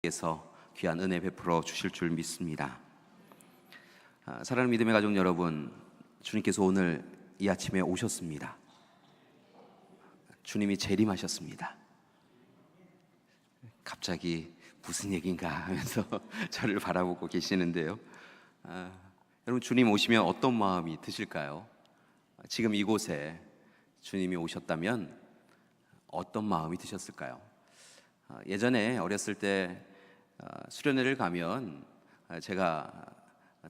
주께서 귀한 은혜 베풀어 주실 줄 믿습니다. 사랑하는 믿음의 가족 여러분, 주님께서 오늘 이 아침에 오셨습니다. 주님이 재림하셨습니다. 갑자기 무슨 얘기인가 하면서 저를 바라보고 계시는데요. 여러분, 주님 오시면 어떤 마음이 드실까요? 지금 이곳에 주님이 오셨다면 어떤 마음이 드셨을까요? 예전에 어렸을 때 수련회를 가면 제가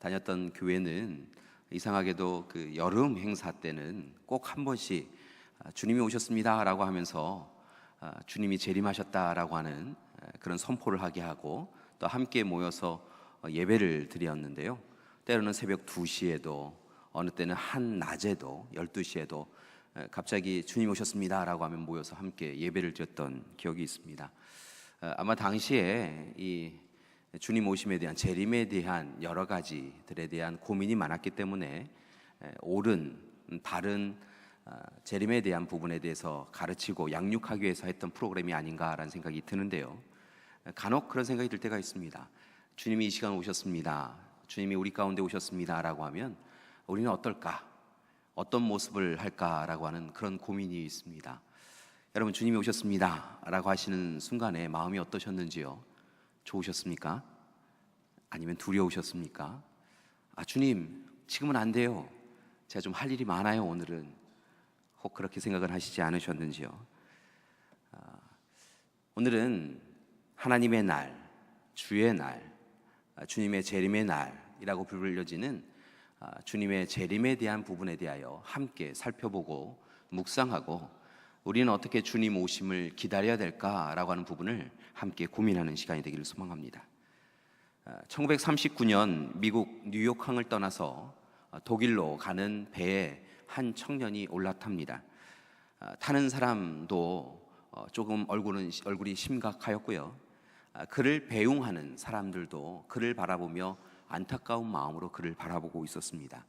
다녔던 교회는 이상하게도 그 여름 행사 때는 꼭 한 번씩 주님이 오셨습니다 라고 하면서 주님이 재림하셨다라고 하는 그런 선포를 하게 하고 또 함께 모여서 예배를 드렸는데요. 때로는 새벽 2시에도 어느 때는 한낮에도 12시에도 갑자기 주님 오셨습니다 라고 하면 모여서 함께 예배를 드렸던 기억이 있습니다. 아마 당시에 이 주님 오심에 대한, 재림에 대한 여러 가지들에 대한 고민이 많았기 때문에 옳은 바른 재림에 대한 부분에 대해서 가르치고 양육하기 위해서 했던 프로그램이 아닌가라는 생각이 드는데요. 간혹 그런 생각이 들 때가 있습니다. 주님이 이 시간 오셨습니다, 주님이 우리 가운데 오셨습니다 라고 하면 우리는 어떨까, 어떤 모습을 할까라고 하는 그런 고민이 있습니다. 여러분, 주님이 오셨습니다 라고 하시는 순간에 마음이 어떠셨는지요? 좋으셨습니까? 아니면 두려우셨습니까? 주님, 지금은 안 돼요, 제가 좀 할 일이 많아요 오늘은, 혹 그렇게 생각을 하시지 않으셨는지요? 오늘은 하나님의 날, 주의 날, 주님의 재림의 날이라고 불려지는 주님의 재림에 대한 부분에 대하여 함께 살펴보고 묵상하고 우리는 어떻게 주님 오심을 기다려야 될까라고 하는 부분을 함께 고민하는 시간이 되기를 소망합니다. 1939년 미국 뉴욕항을 떠나서 독일로 가는 배에 한 청년이 올라탑니다. 타는 사람도 조금 얼굴이 심각하였고요. 그를 배웅하는 사람들도 그를 바라보며 안타까운 마음으로 그를 바라보고 있었습니다.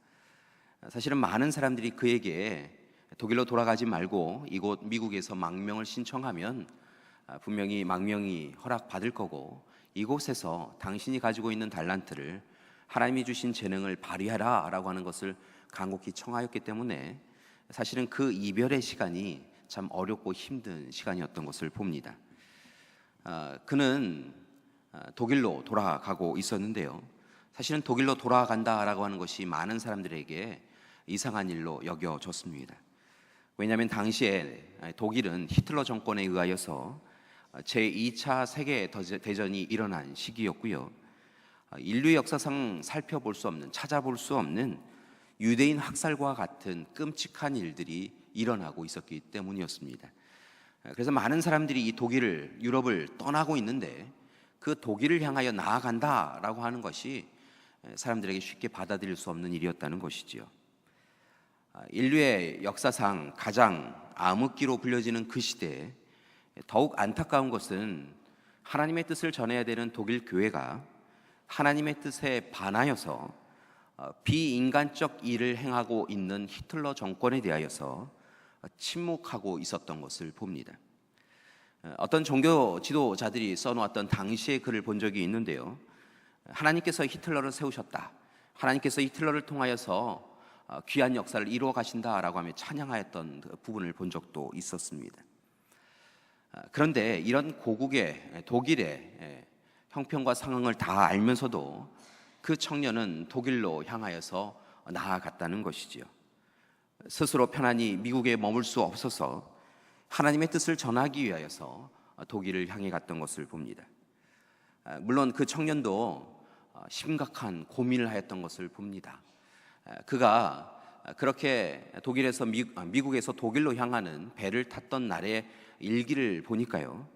사실은 많은 사람들이 그에게 독일로 돌아가지 말고 이곳 미국에서 망명을 신청하면 분명히 망명이 허락받을 거고 이곳에서 당신이 가지고 있는 달란트를, 하나님이 주신 재능을 발휘하라 라고 하는 것을 간곡히 청하였기 때문에 사실은 그 이별의 시간이 참 어렵고 힘든 시간이었던 것을 봅니다. 그는 독일로 돌아가고 있었는데요. 사실은 독일로 돌아간다라고 하는 것이 많은 사람들에게 이상한 일로 여겨졌습니다. 왜냐하면 당시에 독일은 히틀러 정권에 의하여서 제2차 세계대전이 일어난 시기였고요. 인류 역사상 살펴볼 수 없는, 찾아볼 수 없는 유대인 학살과 같은 끔찍한 일들이 일어나고 있었기 때문이었습니다. 그래서 많은 사람들이 이 독일을, 유럽을 떠나고 있는데 그 독일을 향하여 나아간다라고 하는 것이 사람들에게 쉽게 받아들일 수 없는 일이었다는 것이지요. 인류의 역사상 가장 암흑기로 불려지는 그 시대에 더욱 안타까운 것은 하나님의 뜻을 전해야 되는 독일 교회가 하나님의 뜻에 반하여서 비인간적 일을 행하고 있는 히틀러 정권에 대하여서 침묵하고 있었던 것을 봅니다. 어떤 종교 지도자들이 써놓았던 당시의 글을 본 적이 있는데요. 하나님께서 히틀러를 세우셨다, 하나님께서 히틀러를 통하여서 귀한 역사를 이루어 가신다라고 하며 찬양하였던 그 부분을 본 적도 있었습니다. 그런데 이런 고국의 독일의 형편과 상황을 다 알면서도 그 청년은 독일로 향하여서 나아갔다는 것이지요. 스스로 편안히 미국에 머물 수 없어서 하나님의 뜻을 전하기 위하여서 독일을 향해 갔던 것을 봅니다. 물론 그 청년도 심각한 고민을 하였던 것을 봅니다. 그가 그렇게 독일에서 미국에서 독일로 향하는 배를 탔던 날의 일기를 보니까요,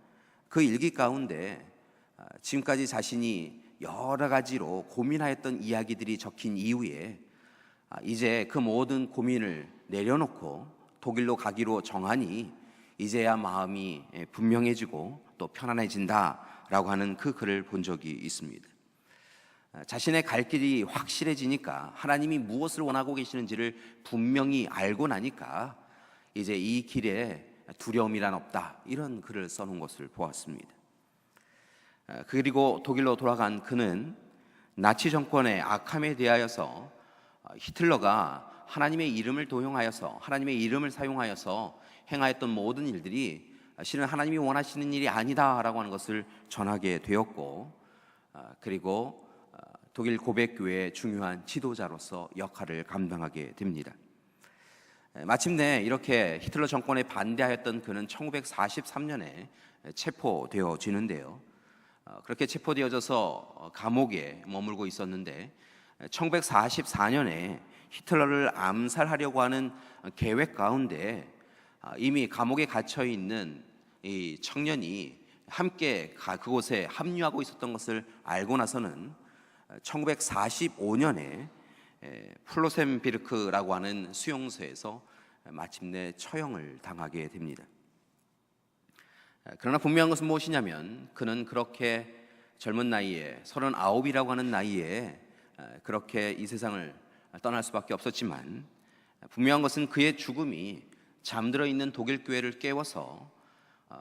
그 일기 가운데 지금까지 자신이 여러 가지로 고민하였던 이야기들이 적힌 이후에 이제 그 모든 고민을 내려놓고 독일로 가기로 정하니 이제야 마음이 분명해지고 또 편안해진다라고 하는 그 글을 본 적이 있습니다. 자신의 갈 길이 확실해지니까, 하나님이 무엇을 원하고 계시는지를 분명히 알고 나니까 이제 이 길에 두려움이란 없다, 이런 글을 써놓은 것을 보았습니다. 그리고 독일로 돌아간 그는 나치 정권의 악함에 대하여서 히틀러가 하나님의 이름을 도용하여서 하나님의 이름을 사용하여서 행하였던 모든 일들이 실은 하나님이 원하시는 일이 아니다라고 하는 것을 전하게 되었고, 그리고 독일 고백교회의 중요한 지도자로서 역할을 감당하게 됩니다. 마침내 이렇게 히틀러 정권에 반대하였던 그는 1943년에 체포되어지는데요. 그렇게 체포되어져서 감옥에 머물고 있었는데 1944년에 히틀러를 암살하려고 하는 계획 가운데 이미 감옥에 gat혀 있는 이 청년이 함께 그곳에 합류하고 있었던 것을 알고 나서는 1945년에 플로셈비르크라고 하는 수용소에서 마침내 처형을 당하게 됩니다. 그러나 분명한 것은 무엇이냐면 그는 그렇게 젊은 나이에 39이라고 하는 나이에 그렇게 이 세상을 떠날 수밖에 없었지만, 분명한 것은 그의 죽음이 잠들어 있는 독일 교회를 깨워서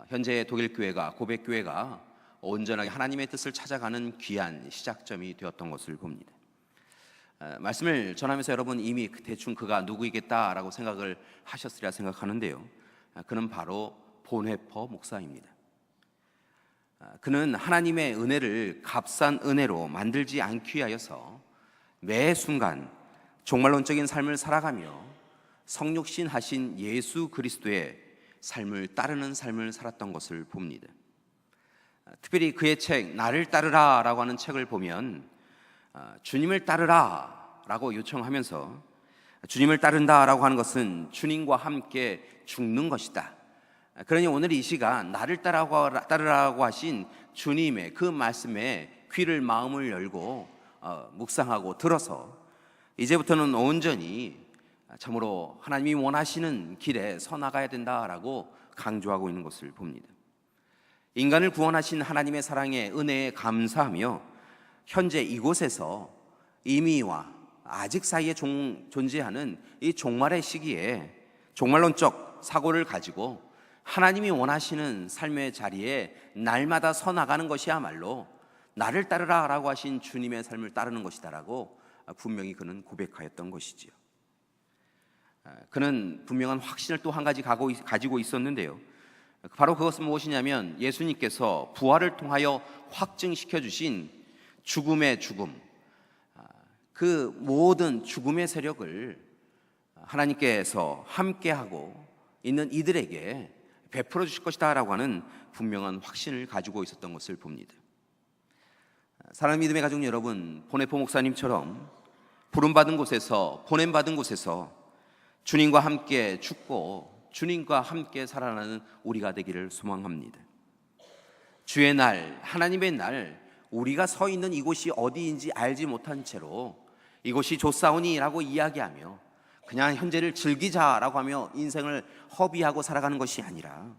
현재의 독일 교회가, 고백 교회가 온전하게 하나님의 뜻을 찾아가는 귀한 시작점이 되었던 것을 봅니다. 말씀을 전하면서 여러분 이미 대충 그가 누구이겠다라고 생각을 하셨으리라 생각하는데요. 그는 바로 본회퍼 목사입니다. 그는 하나님의 은혜를 값싼 은혜로 만들지 않기 위하여서 매 순간 종말론적인 삶을 살아가며 성육신하신 예수 그리스도의 삶을 따르는 삶을 살았던 것을 봅니다. 특별히 그의 책 나를 따르라 라고 하는 책을 보면 주님을 따르라 라고 요청하면서, 주님을 따른다라고 하는 것은 주님과 함께 죽는 것이다. 그러니 오늘 이 시간 나를 따르라고 하신 주님의 그 말씀에 귀를, 마음을 열고 묵상하고 들어서 이제부터는 온전히 참으로 하나님이 원하시는 길에 서 나가야 된다라고 강조하고 있는 것을 봅니다. 인간을 구원하신 하나님의 사랑에, 은혜에 감사하며 현재 이곳에서 이미와 아직 사이에 존재하는 이 종말의 시기에 종말론적 사고를 가지고 하나님이 원하시는 삶의 자리에 날마다 서 나가는 것이야말로 나를 따르라 라고 하신 주님의 삶을 따르는 것이다라고 분명히 그는 고백하였던 것이지요. 그는 분명한 확신을 또 한 가지 가지고 있었는데요. 바로 그것은 무엇이냐면 예수님께서 부활을 통하여 확증시켜 주신 죽음의 죽음, 그 모든 죽음의 세력을 하나님께서 함께하고 있는 이들에게 베풀어 주실 것이다 라고 하는 분명한 확신을 가지고 있었던 것을 봅니다. 사랑하는 믿음의 가족 여러분, 본회포 목사님처럼 부름받은 곳에서, 보냄받은 곳에서 주님과 함께 죽고 주님과 함께 살아나는 우리가 되기를 소망합니다. 주의 날, 하나님의 날, 우리가 서 있는 이곳이 어디인지 알지 못한 채로 이곳이 좋사오니라고 이야기하며 그냥 현재를 즐기자라고 하며 인생을 허비하고 살아가는 것이 아니라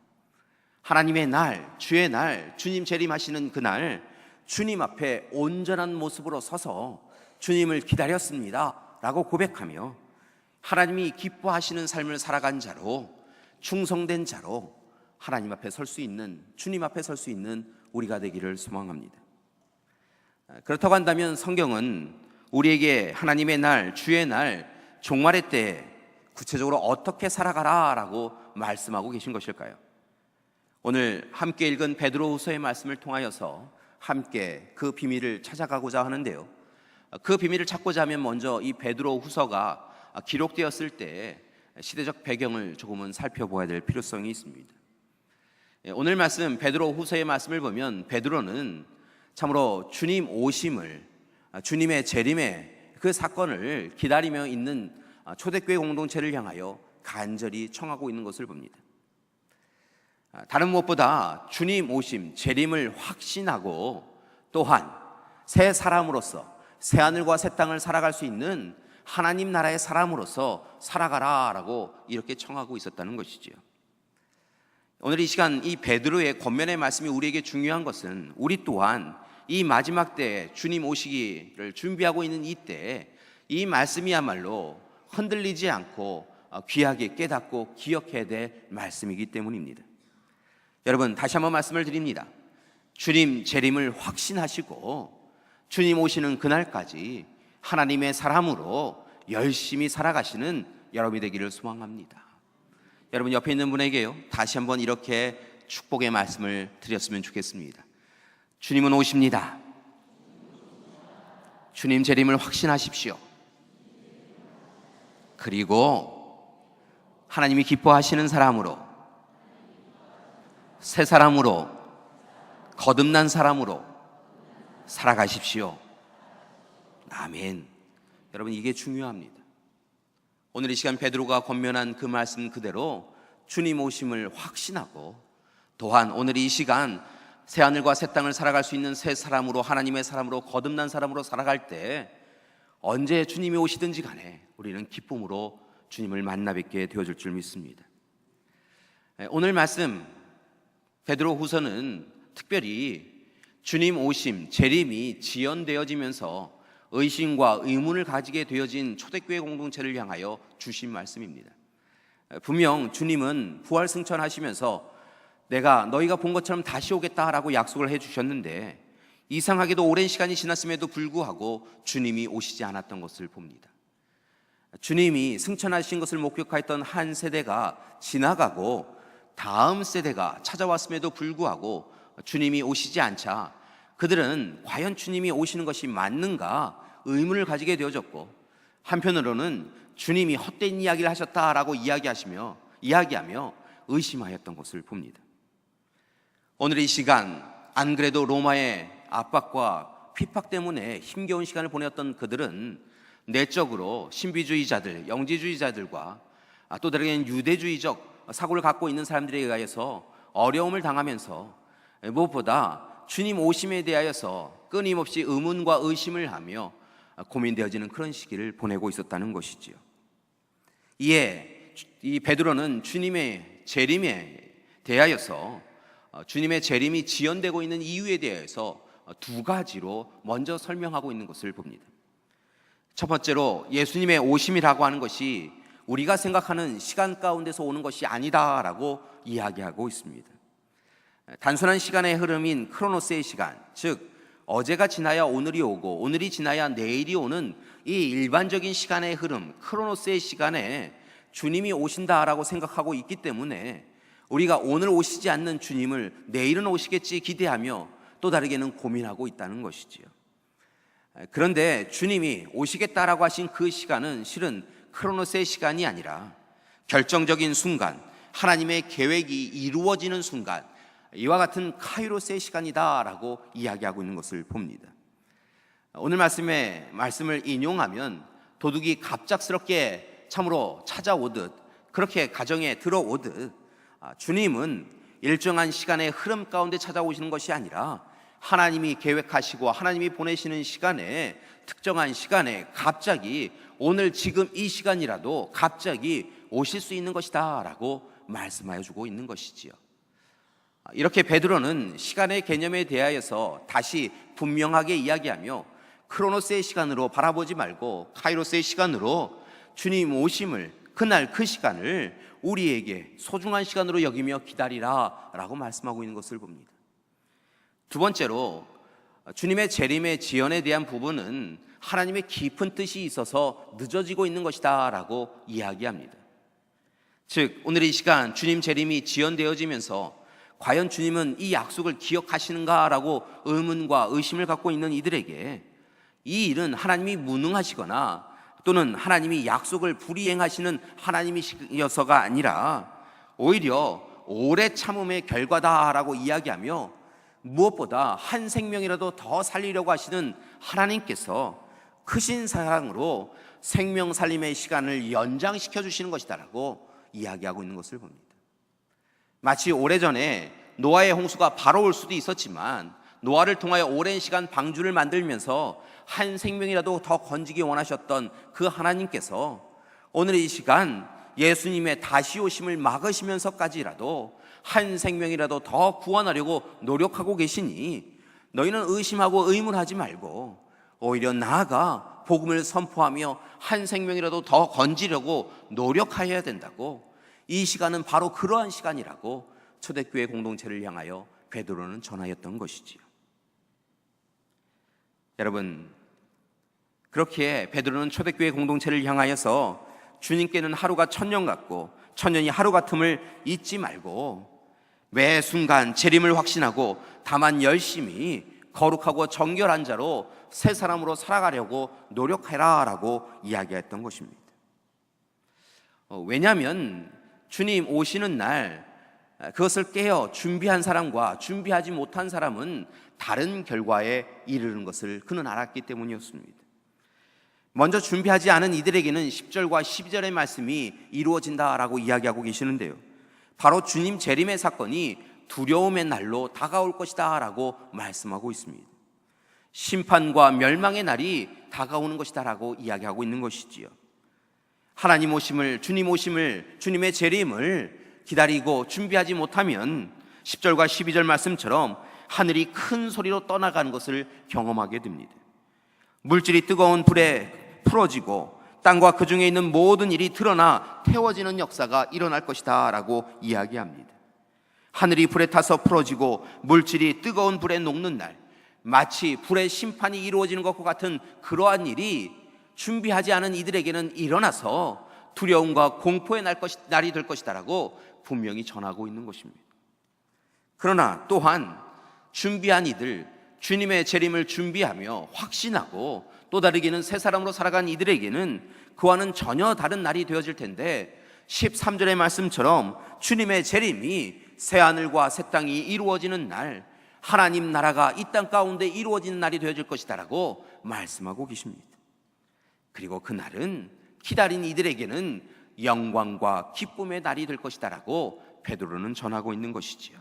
하나님의 날, 주의 날, 주님 재림하시는 그날 주님 앞에 온전한 모습으로 서서 주님을 기다렸습니다 라고 고백하며 하나님이 기뻐하시는 삶을 살아간 자로, 충성된 자로 하나님 앞에 설 수 있는, 주님 앞에 설 수 있는 우리가 되기를 소망합니다. 그렇다고 한다면 성경은 우리에게 하나님의 날, 주의 날, 종말의 때에 구체적으로 어떻게 살아가라 라고 말씀하고 계신 것일까요? 오늘 함께 읽은 베드로후서의 말씀을 통하여서 함께 그 비밀을 찾아가고자 하는데요. 그 비밀을 찾고자 하면 먼저 이 베드로후서가 기록되었을 때 시대적 배경을 조금은 살펴보아야 될 필요성이 있습니다. 오늘 말씀 베드로후서의 말씀을 보면 베드로는 참으로 주님 오심을, 주님의 재림의 그 사건을 기다리며 있는 초대교회 공동체를 향하여 간절히 청하고 있는 것을 봅니다. 다른 무엇보다 주님 오심, 재림을 확신하고 또한 새 사람으로서 새 하늘과 새 땅을 살아갈 수 있는 하나님 나라의 사람으로서 살아가라라고 이렇게 청하고 있었다는 것이지요. 오늘 이 시간 이 베드로의 권면의 말씀이 우리에게 중요한 것은 우리 또한 이 마지막 때에 주님 오시기를 준비하고 있는 이때에 이 말씀이야말로 흔들리지 않고 귀하게 깨닫고 기억해야 될 말씀이기 때문입니다. 여러분, 다시 한번 말씀을 드립니다. 주님 재림을 확신하시고 주님 오시는 그날까지 하나님의 사람으로 열심히 살아가시는 여러분이 되기를 소망합니다. 여러분 옆에 있는 분에게요, 다시 한번 이렇게 축복의 말씀을 드렸으면 좋겠습니다. 주님은 오십니다. 주님 재림을 확신하십시오. 그리고 하나님이 기뻐하시는 사람으로, 새 사람으로, 거듭난 사람으로 살아가십시오. 아멘. 여러분 이게 중요합니다. 오늘 이 시간 베드로가 권면한 그 말씀 그대로 주님 오심을 확신하고, 또한 오늘 이 시간 새하늘과 새 땅을 살아갈 수 있는 새 사람으로, 하나님의 사람으로, 거듭난 사람으로 살아갈 때 언제 주님이 오시든지 간에 우리는 기쁨으로 주님을 만나 뵙게 되어줄 줄 믿습니다. 오늘 말씀 베드로 후서는 특별히 주님 오심, 재림이 지연되어지면서 의심과 의문을 가지게 되어진 초대교회 공동체를 향하여 주신 말씀입니다. 분명 주님은 부활 승천하시면서 내가 너희가 본 것처럼 다시 오겠다라고 약속을 해주셨는데, 이상하게도 오랜 시간이 지났음에도 불구하고 주님이 오시지 않았던 것을 봅니다. 주님이 승천하신 것을 목격하였던 한 세대가 지나가고 다음 세대가 찾아왔음에도 불구하고 주님이 오시지 않자 그들은 과연 주님이 오시는 것이 맞는가 의문을 가지게 되어졌고, 한편으로는 주님이 헛된 이야기를 하셨다라고 이야기하며 의심하였던 것을 봅니다. 오늘 이 시간 안 그래도 로마의 압박과 핍박 때문에 힘겨운 시간을 보냈던 그들은 내적으로 신비주의자들, 영지주의자들과 또 다르게는 유대주의적 사고를 갖고 있는 사람들에 의하여서 어려움을 당하면서 무엇보다 주님 오심에 대하여서 끊임없이 의문과 의심을 하며 고민되어지는 그런 시기를 보내고 있었다는 것이지요. 이에 이 베드로는 주님의 재림에 대하여서, 주님의 재림이 지연되고 있는 이유에 대해서 두 가지로 먼저 설명하고 있는 것을 봅니다. 첫 번째로 예수님의 오심이라고 하는 것이 우리가 생각하는 시간 가운데서 오는 것이 아니다라고 이야기하고 있습니다. 단순한 시간의 흐름인 크로노스의 시간, 즉 어제가 지나야 오늘이 오고 오늘이 지나야 내일이 오는 이 일반적인 시간의 흐름, 크로노스의 시간에 주님이 오신다라고 생각하고 있기 때문에 우리가 오늘 오시지 않는 주님을 내일은 오시겠지 기대하며 또 다르게는 고민하고 있다는 것이지요. 그런데 주님이 오시겠다라고 하신 그 시간은 실은 크로노스의 시간이 아니라 결정적인 순간, 하나님의 계획이 이루어지는 순간, 이와 같은 카이로스의 시간이다라고 이야기하고 있는 것을 봅니다. 오늘 말씀을 인용하면 도둑이 갑작스럽게 참으로 찾아오듯, 그렇게 가정에 들어오듯 주님은 일정한 시간의 흐름 가운데 찾아오시는 것이 아니라 하나님이 계획하시고 하나님이 보내시는 시간에, 특정한 시간에 갑자기 오늘 지금 이 시간이라도 갑자기 오실 수 있는 것이다 라고 말씀하여 주고 있는 것이지요. 이렇게 베드로는 시간의 개념에 대하여서 다시 분명하게 이야기하며 크로노스의 시간으로 바라보지 말고 카이로스의 시간으로 주님 오심을, 그날 그 시간을 우리에게 소중한 시간으로 여기며 기다리라 라고 말씀하고 있는 것을 봅니다. 두 번째로 주님의 재림의 지연에 대한 부분은 하나님의 깊은 뜻이 있어서 늦어지고 있는 것이다 라고 이야기합니다. 즉 오늘 이 시간 주님 재림이 지연되어지면서 과연 주님은 이 약속을 기억하시는가 라고 의문과 의심을 갖고 있는 이들에게 이 일은 하나님이 무능하시거나 또는 하나님이 약속을 불이행하시는 하나님이셔서가 아니라 오히려 오래 참음의 결과다라고 이야기하며, 무엇보다 한 생명이라도 더 살리려고 하시는 하나님께서 크신 사랑으로 생명 살림의 시간을 연장시켜 주시는 것이다라고 이야기하고 있는 것을 봅니다. 마치 오래전에 노아의 홍수가 바로 올 수도 있었지만 노아를 통하여 오랜 시간 방주를 만들면서 한 생명이라도 더 건지기 원하셨던 그 하나님께서 오늘 이 시간 예수님의 다시 오심을 막으시면서까지라도 한 생명이라도 더 구원하려고 노력하고 계시니 너희는 의심하고 의문하지 말고 오히려 나아가 복음을 선포하며 한 생명이라도 더 건지려고 노력하여야 된다고, 이 시간은 바로 그러한 시간이라고 초대교회 공동체를 향하여 베드로는 전하였던 것이지요. 여러분, 그렇게 베드로는 초대교회 공동체를 향하여서 주님께는 하루가 천년 같고 천년이 하루 같음을 잊지 말고 매 순간 재림을 확신하고 다만 열심히 거룩하고 정결한 자로 새 사람으로 살아가려고 노력해라 라고 이야기했던 것입니다. 왜냐하면 주님 오시는 날 그것을 깨어 준비한 사람과 준비하지 못한 사람은 다른 결과에 이르는 것을 그는 알았기 때문이었습니다. 먼저 준비하지 않은 이들에게는 10절과 12절의 말씀이 이루어진다라고 이야기하고 계시는데요, 바로 주님 재림의 사건이 두려움의 날로 다가올 것이다 라고 말씀하고 있습니다. 심판과 멸망의 날이 다가오는 것이다 라고 이야기하고 있는 것이지요. 하나님 오심을, 주님의 재림을 기다리고 준비하지 못하면 10절과 12절 말씀처럼 하늘이 큰 소리로 떠나가는 것을 경험하게 됩니다. 물질이 뜨거운 불에 풀어지고 땅과 그 중에 있는 모든 일이 드러나 태워지는 역사가 일어날 것이다 라고 이야기합니다. 하늘이 불에 타서 풀어지고 물질이 뜨거운 불에 녹는 날, 마치 불의 심판이 이루어지는 것과 같은 그러한 일이 준비하지 않은 이들에게는 일어나서 두려움과 공포의 날이 될 것이다 라고 분명히 전하고 있는 것입니다. 그러나 또한 준비한 이들, 주님의 재림을 준비하며 확신하고 또 다르게는 새 사람으로 살아간 이들에게는 그와는 전혀 다른 날이 되어질 텐데 13절의 말씀처럼 주님의 재림이 새 하늘과 새 땅이 이루어지는 날, 하나님 나라가 이 땅 가운데 이루어지는 날이 되어질 것이다 라고 말씀하고 계십니다. 그리고 그 날은 기다린 이들에게는 영광과 기쁨의 날이 될 것이다 라고 베드로는 전하고 있는 것이지요.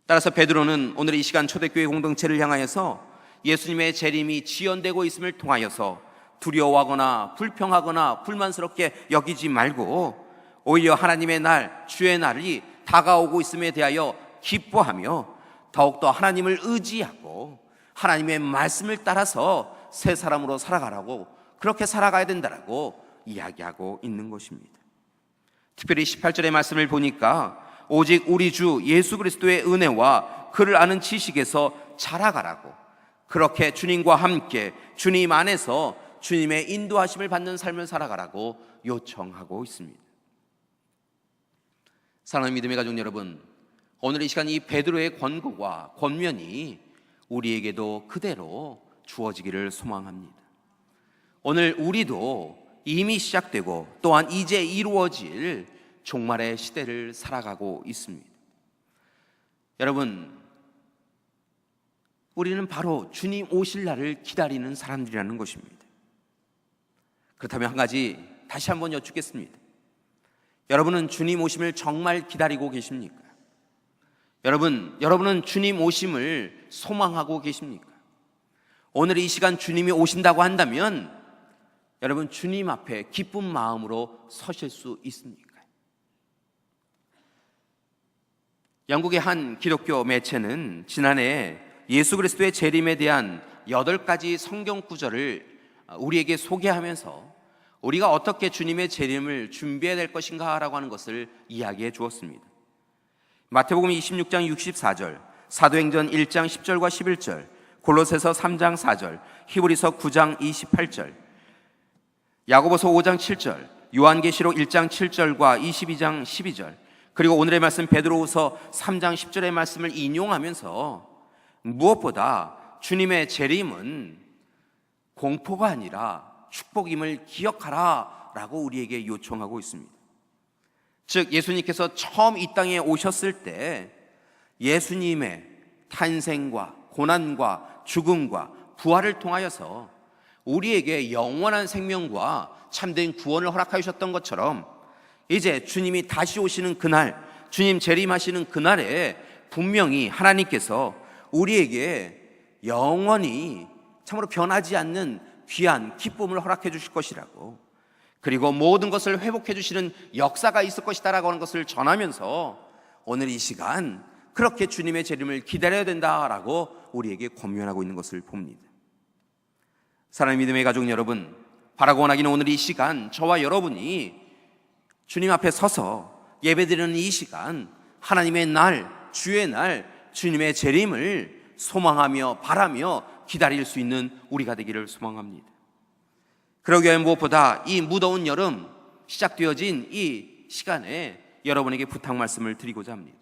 따라서 베드로는 오늘 이 시간 초대교회 공동체를 향하여서 예수님의 재림이 지연되고 있음을 통하여서 두려워하거나 불평하거나 불만스럽게 여기지 말고 오히려 하나님의 날, 주의 날이 다가오고 있음에 대하여 기뻐하며 더욱더 하나님을 의지하고 하나님의 말씀을 따라서 새 사람으로 살아가라고, 그렇게 살아가야 된다라고 이야기하고 있는 것입니다. 특별히 18절의 말씀을 보니까 오직 우리 주 예수 그리스도의 은혜와 그를 아는 지식에서 자라가라고, 그렇게 주님과 함께 주님 안에서 주님의 인도하심을 받는 삶을 살아가라고 요청하고 있습니다. 사랑하는 믿음의 가족 여러분, 오늘 이 시간 이 베드로의 권고와 권면이 우리에게도 그대로 주어지기를 소망합니다. 오늘 우리도 이미 시작되고 또한 이제 이루어질 종말의 시대를 살아가고 있습니다. 여러분, 우리는 바로 주님 오실 날을 기다리는 사람들이라는 것입니다. 그렇다면 한 가지 다시 한번 여쭙겠습니다. 여러분은 주님 오심을 정말 기다리고 계십니까? 여러분은 주님 오심을 소망하고 계십니까? 오늘 이 시간 주님이 오신다고 한다면 여러분 주님 앞에 기쁜 마음으로 서실 수 있습니까? 영국의 한 기독교 매체는 지난해 예수 그리스도의 재림에 대한 8가지 성경 구절을 우리에게 소개하면서 우리가 어떻게 주님의 재림을 준비해야 될 것인가 라고 하는 것을 이야기해 주었습니다. 마태복음 26장 64절, 사도행전 1장 10절과 11절, 골로새서 3장 4절, 히브리서 9장 28절, 야고보서 5장 7절, 요한계시록 1장 7절과 22장 12절, 그리고 오늘의 말씀 베드로후서 3장 10절의 말씀을 인용하면서 무엇보다 주님의 재림은 공포가 아니라 축복임을 기억하라 라고 우리에게 요청하고 있습니다. 즉 예수님께서 처음 이 땅에 오셨을 때 예수님의 탄생과 고난과 죽음과 부활을 통하여서 우리에게 영원한 생명과 참된 구원을 허락하여 주셨던 것처럼 이제 주님이 다시 오시는 그날, 주님 재림하시는 그날에 분명히 하나님께서 우리에게 영원히 참으로 변하지 않는 귀한 기쁨을 허락해 주실 것이라고, 그리고 모든 것을 회복해 주시는 역사가 있을 것이다라고 하는 것을 전하면서 오늘 이 시간 그렇게 주님의 재림을 기다려야 된다라고 우리에게 권면하고 있는 것을 봅니다. 사랑하는 믿음의 가족 여러분, 바라고 원하기는 오늘 이 시간 저와 여러분이 주님 앞에 서서 예배드리는 이 시간, 하나님의 날, 주의 날, 주님의 재림을 소망하며 바라며 기다릴 수 있는 우리가 되기를 소망합니다. 그러기 위해 무엇보다 이 무더운 여름 시작되어진 이 시간에 여러분에게 부탁 말씀을 드리고자 합니다.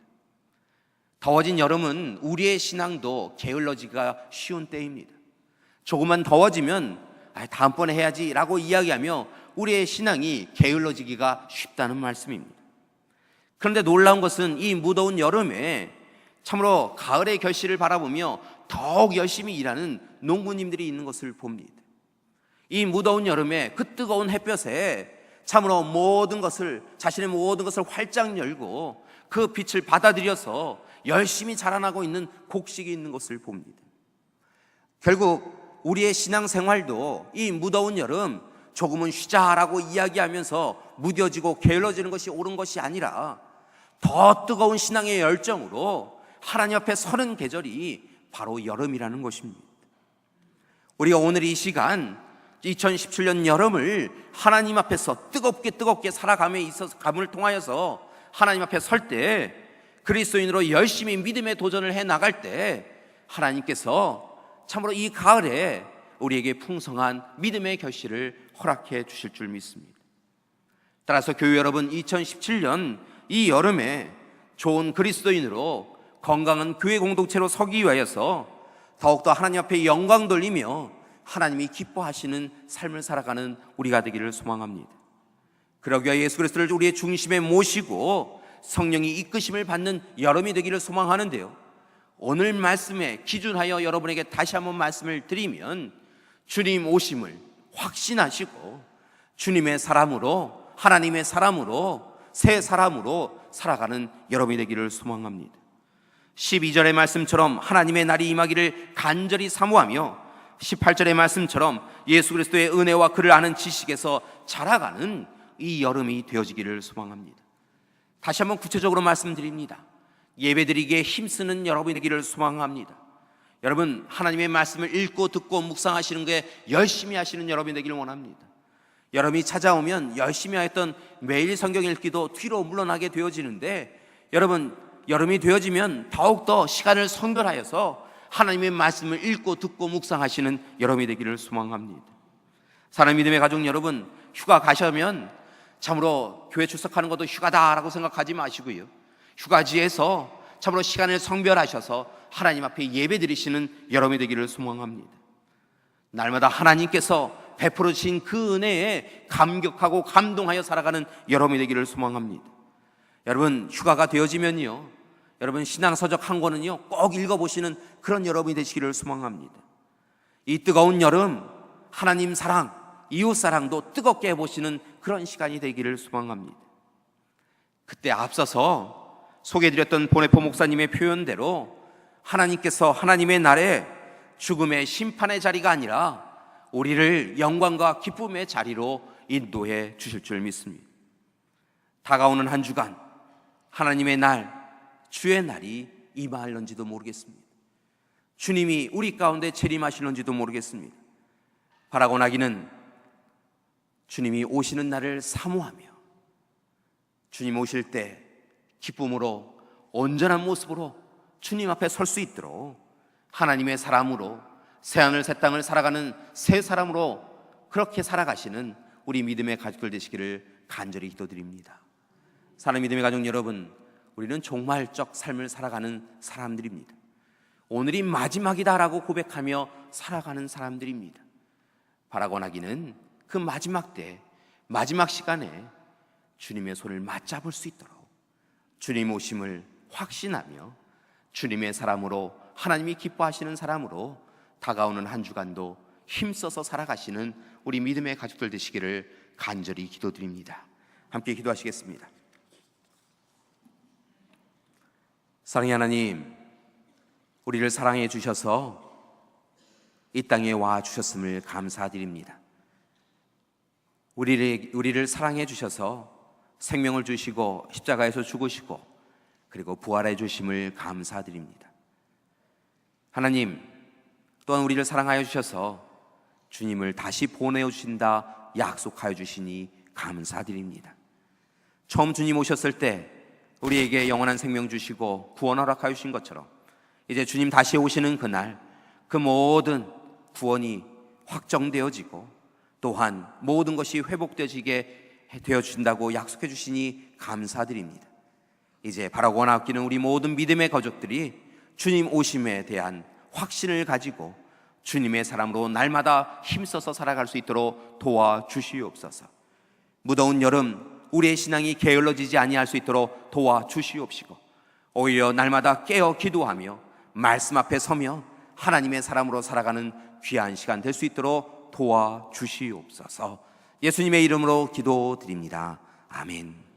더워진 여름은 우리의 신앙도 게을러지기가 쉬운 때입니다. 조금만 더워지면 다음번에 해야지 라고 이야기하며 우리의 신앙이 게을러지기가 쉽다는 말씀입니다. 그런데 놀라운 것은 이 무더운 여름에 참으로 가을의 결실을 바라보며 더욱 열심히 일하는 농부님들이 있는 것을 봅니다. 이 무더운 여름에 그 뜨거운 햇볕에 참으로 자신의 모든 것을 활짝 열고 그 빛을 받아들여서 열심히 자라나고 있는 곡식이 있는 것을 봅니다. 결국 우리의 신앙생활도 이 무더운 여름 조금은 쉬자라고 이야기하면서 무뎌지고 게을러지는 것이 옳은 것이 아니라 더 뜨거운 신앙의 열정으로 하나님 앞에 서는 계절이 바로 여름이라는 것입니다. 우리가 오늘 이 시간 2017년 여름을 하나님 앞에서 뜨겁게 살아감에 있어서 감을 통하여서 하나님 앞에 설 때 그리스도인으로 열심히 믿음의 도전을 해 나갈 때 하나님께서 참으로 이 가을에 우리에게 풍성한 믿음의 결실을 허락해 주실 줄 믿습니다. 따라서 교회 여러분, 2017년 이 여름에 좋은 그리스도인으로 건강한 교회 공동체로 서기 위하여서 더욱더 하나님 앞에 영광 돌리며 하나님이 기뻐하시는 삶을 살아가는 우리가 되기를 소망합니다. 그러기 위해 예수 그리스도를 우리의 중심에 모시고 성령이 이끄심을 받는 여름이 되기를 소망하는데요, 오늘 말씀에 기준하여 여러분에게 다시 한번 말씀을 드리면 주님 오심을 확신하시고 주님의 사람으로, 하나님의 사람으로, 새 사람으로 살아가는 여러분이 되기를 소망합니다. 12절의 말씀처럼 하나님의 날이 임하기를 간절히 사모하며 18절의 말씀처럼 예수 그리스도의 은혜와 그를 아는 지식에서 자라가는 이 여름이 되어지기를 소망합니다. 다시 한번 구체적으로 말씀드립니다. 예배드리기에 힘쓰는 여러분이 되기를 소망합니다. 여러분, 하나님의 말씀을 읽고 듣고 묵상하시는 게 열심히 하시는 여러분이 되기를 원합니다. 여름이 찾아오면 열심히 하였던 매일 성경 읽기도 뒤로 물러나게 되어지는데, 여러분, 여름이 되어지면 더욱더 시간을 선별하여서 하나님의 말씀을 읽고 듣고 묵상하시는 여러분이 되기를 소망합니다. 사랑하는 믿음의 가족 여러분, 휴가 가시면 참으로 교회 출석하는 것도 휴가다라고 생각하지 마시고요, 휴가지에서 참으로 시간을 성별하셔서 하나님 앞에 예배 드리시는 여러분이 되기를 소망합니다. 날마다 하나님께서 베풀어 주신 그 은혜에 감격하고 감동하여 살아가는 여러분이 되기를 소망합니다. 여러분, 휴가가 되어지면요, 여러분 신앙서적 한 권은요 꼭 읽어보시는 그런 여러분이 되시기를 소망합니다. 이 뜨거운 여름, 하나님 사랑, 이웃 사랑도 뜨겁게 해보시는 그런 시간이 되기를 소망합니다. 그때 앞서서 소개해드렸던 보네포 목사님의 표현대로 하나님께서 하나님의 날에 죽음의 심판의 자리가 아니라 우리를 영광과 기쁨의 자리로 인도해 주실 줄 믿습니다. 다가오는 한 주간 하나님의 날, 주의 날이 임할런지도 모르겠습니다. 주님이 우리 가운데 재림하실런지도 모르겠습니다. 바라고 나기는 주님이 오시는 날을 사모하며 주님 오실 때 기쁨으로 온전한 모습으로 주님 앞에 설 수 있도록 하나님의 사람으로 새하늘 새 땅을 살아가는 새 사람으로 그렇게 살아가시는 우리 믿음의 가족들 되시기를 간절히 기도드립니다. 사랑하는 믿음의 가족 여러분, 우리는 종말적 삶을 살아가는 사람들입니다. 오늘이 마지막이다라고 고백하며 살아가는 사람들입니다. 바라고 나기는 그 마지막 때, 마지막 시간에 주님의 손을 맞잡을 수 있도록 주님 오심을 확신하며 주님의 사람으로, 하나님이 기뻐하시는 사람으로 다가오는 한 주간도 힘써서 살아가시는 우리 믿음의 가족들 되시기를 간절히 기도드립니다. 함께 기도하시겠습니다. 사랑의 하나님, 우리를 사랑해 주셔서 이 땅에 와 주셨음을 감사드립니다. 우리를 사랑해 주셔서 생명을 주시고 십자가에서 죽으시고 그리고 부활해 주심을 감사드립니다. 하나님, 또한 우리를 사랑하여 주셔서 주님을 다시 보내어 주신다 약속하여 주시니 감사드립니다. 처음 주님 오셨을 때 우리에게 영원한 생명 주시고 구원 허락하여 주신 것처럼 이제 주님 다시 오시는 그날 그 모든 구원이 확정되어지고 또한 모든 것이 회복되어지게 되어준다고 약속해 주시니 감사드립니다. 이제 바라고 아끼는 우리 모든 믿음의 가족들이 주님 오심에 대한 확신을 가지고 주님의 사람으로 날마다 힘써서 살아갈 수 있도록 도와주시옵소서. 무더운 여름 우리의 신앙이 게을러지지 아니할 수 있도록 도와주시옵시고 오히려 날마다 깨어 기도하며 말씀 앞에 서며 하나님의 사람으로 살아가는 귀한 시간 될 수 있도록 도와주시옵소서. 예수님의 이름으로 기도드립니다. 아멘.